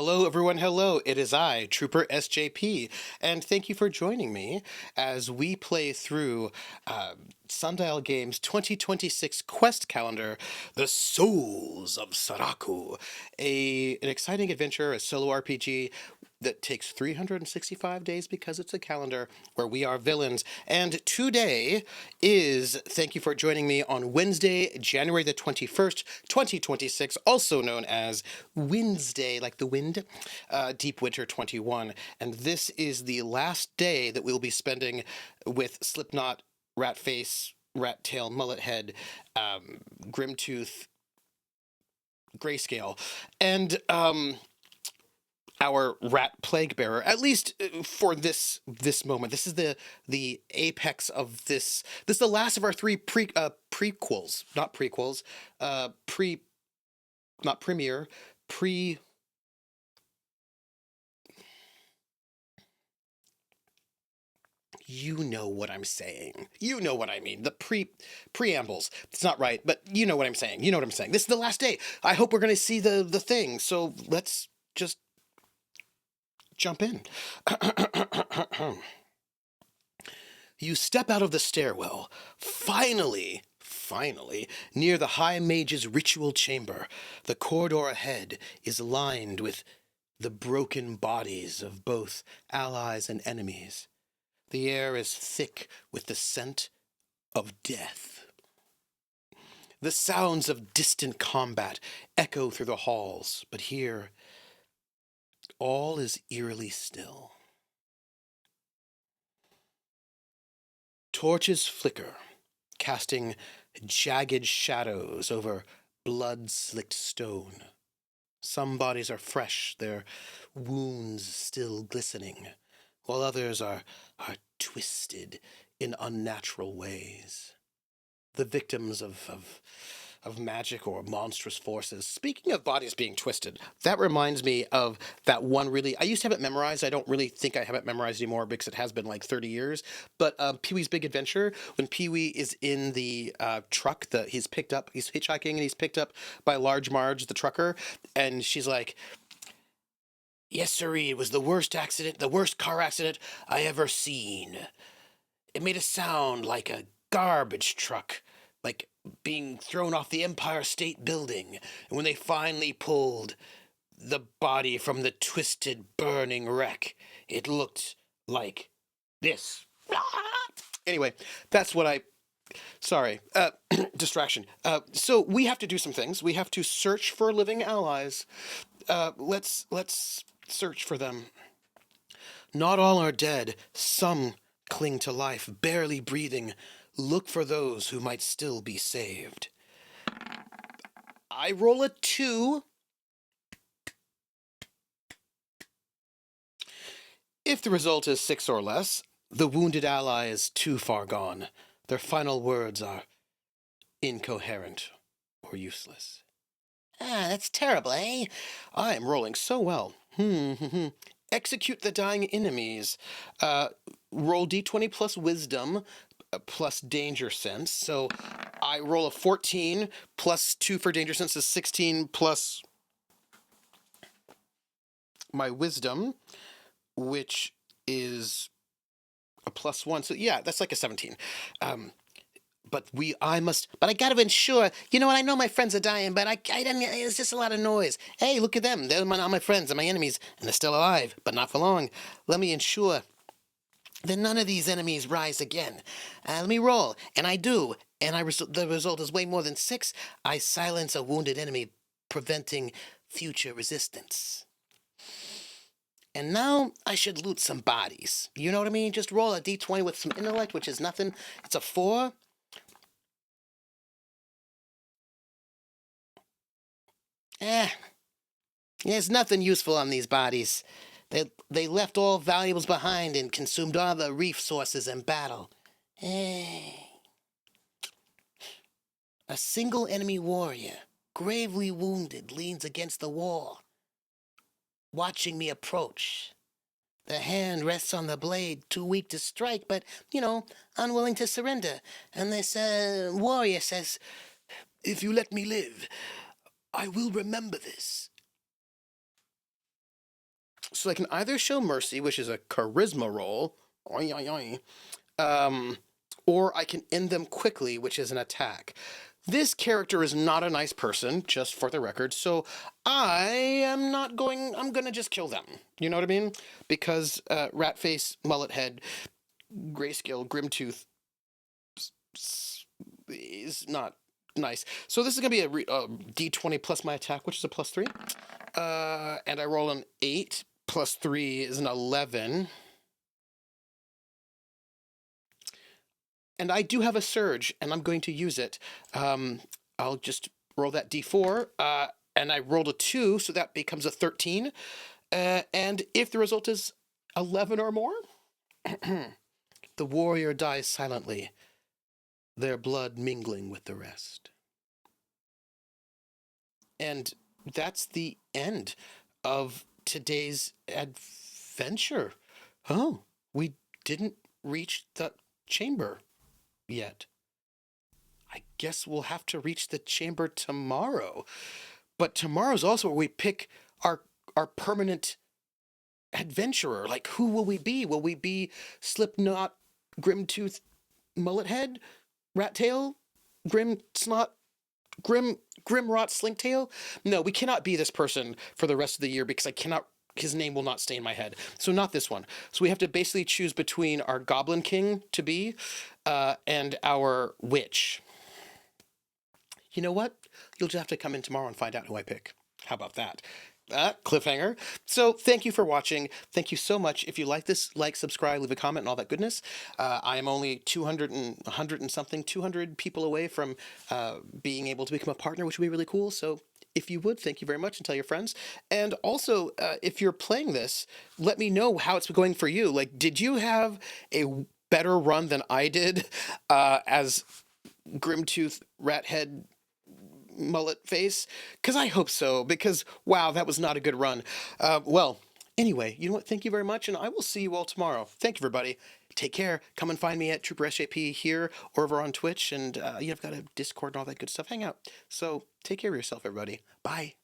Hello, everyone. Hello. It is I, Trooper SJP, and thank you for joining me as we play through Sundial Games 2026 quest calendar, The Souls of Saraku, an exciting adventure, a solo RPG that takes 365 days because it's a calendar where we are villains. And today is, thank you for joining me on Wednesday, January the 21st, 2026, also known as Wednesday, like the wind, Deep Winter 21. And this is the last day that we'll be spending with Slipknot, Ratface, Rat Tail, Mullet Head, Grimtooth, Grayscale, and our rat plague bearer, at least for this moment. This is the apex of this. This is the last of our three prequels, not prequels, not premiere, pre. You know what I'm saying. You know what I mean. The preambles. It's not right, but you know what I'm saying. You know what I'm saying. This is the last day. I hope we're going to see the thing. So let's just jump in. You step out of the stairwell. Finally, near the High Mage's ritual chamber. The corridor ahead is lined with the broken bodies of both allies and enemies. The air is thick with the scent of death. The sounds of distant combat echo through the halls, but here, all is eerily still. Torches flicker, casting jagged shadows over blood-slicked stone. Some bodies are fresh, their wounds still glistening, while others are twisted in unnatural ways. The victims of magic or monstrous forces. Speaking of bodies being twisted, that reminds me of that one I used to have it memorized. I don't really think I have it memorized anymore because it has been like 30 years. But Pee-wee's Big Adventure, when Pee-wee is in the truck, he's hitchhiking and he's picked up by Large Marge, the trucker, and she's like, "Yes, sirree, it was the worst car accident I ever seen. It made a sound like a garbage truck, like being thrown off the Empire State Building. And when they finally pulled the body from the twisted, burning wreck, it looked like this." Anyway, that's what sorry, distraction. So we have to do some things. We have to search for living allies. Let's search for them. Not all are dead. Some cling to life, barely breathing. Look for those who might still be saved. I roll a 2. If the result is 6 or less, the wounded ally is too far gone. Their final words are incoherent or useless. That's terrible, eh? I'm rolling so well. Execute the dying enemies. Roll d20 plus wisdom plus danger sense. So I roll a 14 plus 2 for danger sense is 16 plus my wisdom, which is a plus 1. So yeah, that's like a 17. But I gotta ensure, you know what, I know my friends are dying, but I didn't, it's just a lot of noise. Hey, look at them, they're all my friends and my enemies, and they're still alive, but not for long. Let me ensure that none of these enemies rise again. Let me roll, and I do, and the result is way more than 6. I silence a wounded enemy, preventing future resistance. And now I should loot some bodies. You know what I mean? Just roll a d20 with some intellect, which is nothing. It's a 4. There's nothing useful on these bodies. They left all valuables behind and consumed all the reef sources in battle. A single enemy warrior, gravely wounded, leans against the wall, watching me approach. The hand rests on the blade, too weak to strike, but, unwilling to surrender. And this warrior says, "If you let me live, I will remember this." So I can either show mercy, which is a charisma roll, oing, oing, oing, or I can end them quickly, which is an attack. This character is not a nice person, just for the record, so I'm gonna just kill them. You know what I mean? Because rat face, mullet head, grayscale, grimtooth is not nice. So this is gonna be a d20 plus my attack, which is a +3. And I roll an 8, +3 is an 11. And I do have a surge, and I'm going to use it. I'll just roll that d4, and I rolled a 2, so that becomes a 13. And if the result is 11 or more, the warrior dies silently, their blood mingling with the rest. And that's the end of today's adventure. Oh, we didn't reach the chamber yet. I guess we'll have to reach the chamber tomorrow. But tomorrow's also where we pick our permanent adventurer. Like, who will we be? Will we be Slipknot, Grimtooth, Mullethead, Rat Tail, Grim Snot, Grimrot, Slinktail? No, we cannot be this person for the rest of the year because his name will not stay in my head. So not this one. So we have to basically choose between our Goblin King to be and our Witch. You know what? You'll just have to come in tomorrow and find out who I pick. How about that? Cliffhanger. So thank you for watching. Thank you so much. If you like this, subscribe, leave a comment, and all that goodness. I am only 200 and something, 200 people away from being able to become a partner, which would be really cool. So if you would, thank you very much, and tell your friends. And also, if you're playing this, let me know how it's going for you. Like, did you have a better run than I did as Grimtooth, Rathead, mullet face? Because I hope so, because wow, that was not a good run. Well, anyway, you know what? Thank you very much, and I will see you all tomorrow. Thank you, everybody. Take care. Come and find me at troopersjp here or over on Twitch, and I've got a Discord and all that good stuff. Hang out. So take care of yourself, everybody. Bye.